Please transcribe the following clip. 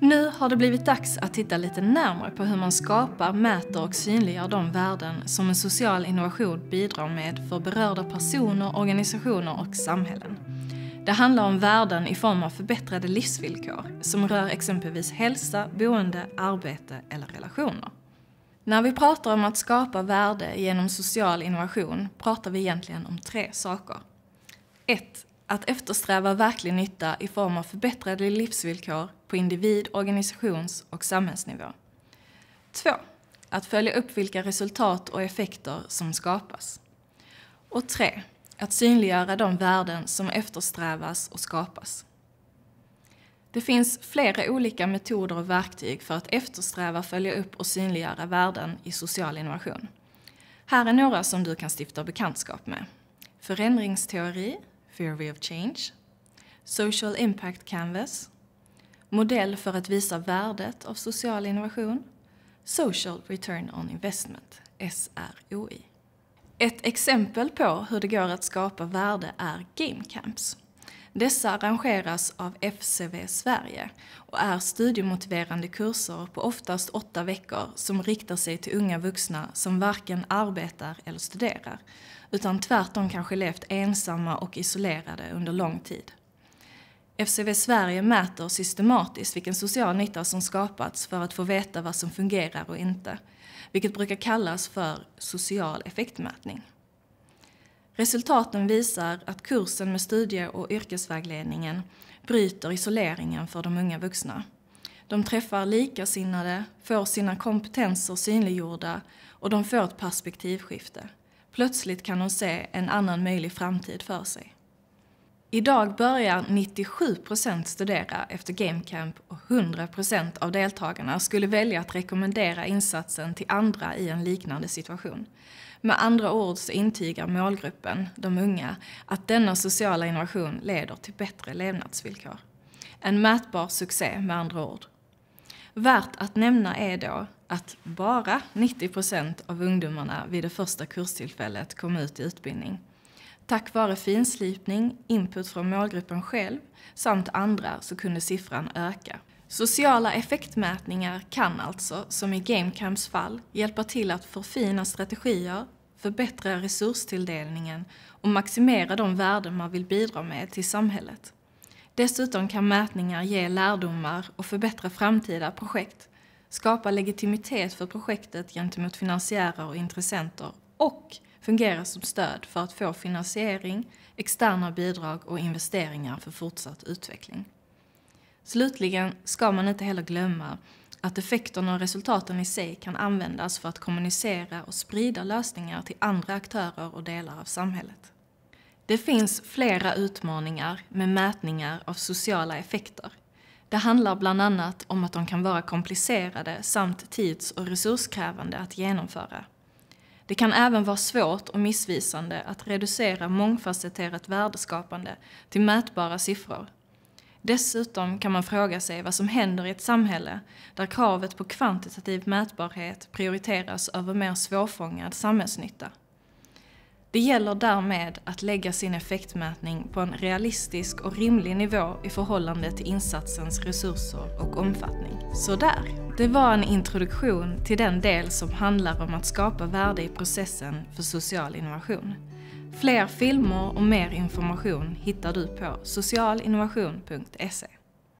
Nu har det blivit dags att titta lite närmare på hur man skapar, mäter och synliggör de värden som en social innovation bidrar med för berörda personer, organisationer och samhällen. Det handlar om värden i form av förbättrade livsvillkor som rör exempelvis hälsa, boende, arbete eller relationer. När vi pratar om att skapa värde genom social innovation pratar vi egentligen om 3 saker. 1. Att eftersträva verklig nytta i form av förbättrade livsvillkor på individ-, organisations- och samhällsnivå. 2. Att följa upp vilka resultat och effekter som skapas. Och 3. Att synliggöra de värden som eftersträvas och skapas. Det finns flera olika metoder och verktyg för att eftersträva, följa upp och synliggöra värden i social innovation. Här är några som du kan stifta bekantskap med. Förändringsteori, Theory of Change, Social Impact Canvas, Modell för att visa värdet av social innovation, Social Return on Investment, SROI. Ett exempel på hur det går att skapa värde är Game Camps. Dessa arrangeras av FCV Sverige och är studiemotiverande kurser på oftast 8 veckor som riktar sig till unga vuxna som varken arbetar eller studerar, utan tvärtom kanske levt ensamma och isolerade under lång tid. FCV Sverige mäter systematiskt vilken social nytta som skapats för att få veta vad som fungerar och inte, vilket brukar kallas för social effektmätning. Resultaten visar att kursen med studie- och yrkesvägledningen bryter isoleringen för de unga vuxna. De träffar likasinnade, får sina kompetenser synliggjorda och de får ett perspektivskifte. Plötsligt kan de se en annan möjlig framtid för sig. Idag börjar 97% studera efter Game Camp och 100% av deltagarna skulle välja att rekommendera insatsen till andra i en liknande situation. Med andra ord så intygar målgruppen, de unga, att denna sociala innovation leder till bättre levnadsvillkor. En mätbar succé med andra ord. Värt att nämna är då att bara 90% av ungdomarna vid det första kurstillfället kom ut i utbildning. Tack vare finslipning, input från målgruppen själv samt andra så kunde siffran öka. Sociala effektmätningar kan alltså, som i Game Camps fall, hjälpa till att förfina strategier, förbättra resurstilldelningen och maximera de värden man vill bidra med till samhället. Dessutom kan mätningar ge lärdomar och förbättra framtida projekt, skapa legitimitet för projektet gentemot finansiärer och intressenter och fungera som stöd för att få finansiering, externa bidrag och investeringar för fortsatt utveckling. Slutligen ska man inte heller glömma att effekterna och resultaten i sig kan användas för att kommunicera och sprida lösningar till andra aktörer och delar av samhället. Det finns flera utmaningar med mätningar av sociala effekter. Det handlar bland annat om att de kan vara komplicerade samt tids- och resurskrävande att genomföra. Det kan även vara svårt och missvisande att reducera mångfacetterat värdeskapande till mätbara siffror. Dessutom kan man fråga sig vad som händer i ett samhälle där kravet på kvantitativ mätbarhet prioriteras över mer svårfångad samhällsnytta. Det gäller därmed att lägga sin effektmätning på en realistisk och rimlig nivå i förhållande till insatsens resurser och omfattning. Så där, det var en introduktion till den del som handlar om att skapa värde i processen för social innovation. Fler filmer och mer information hittar du på socialinnovation.se.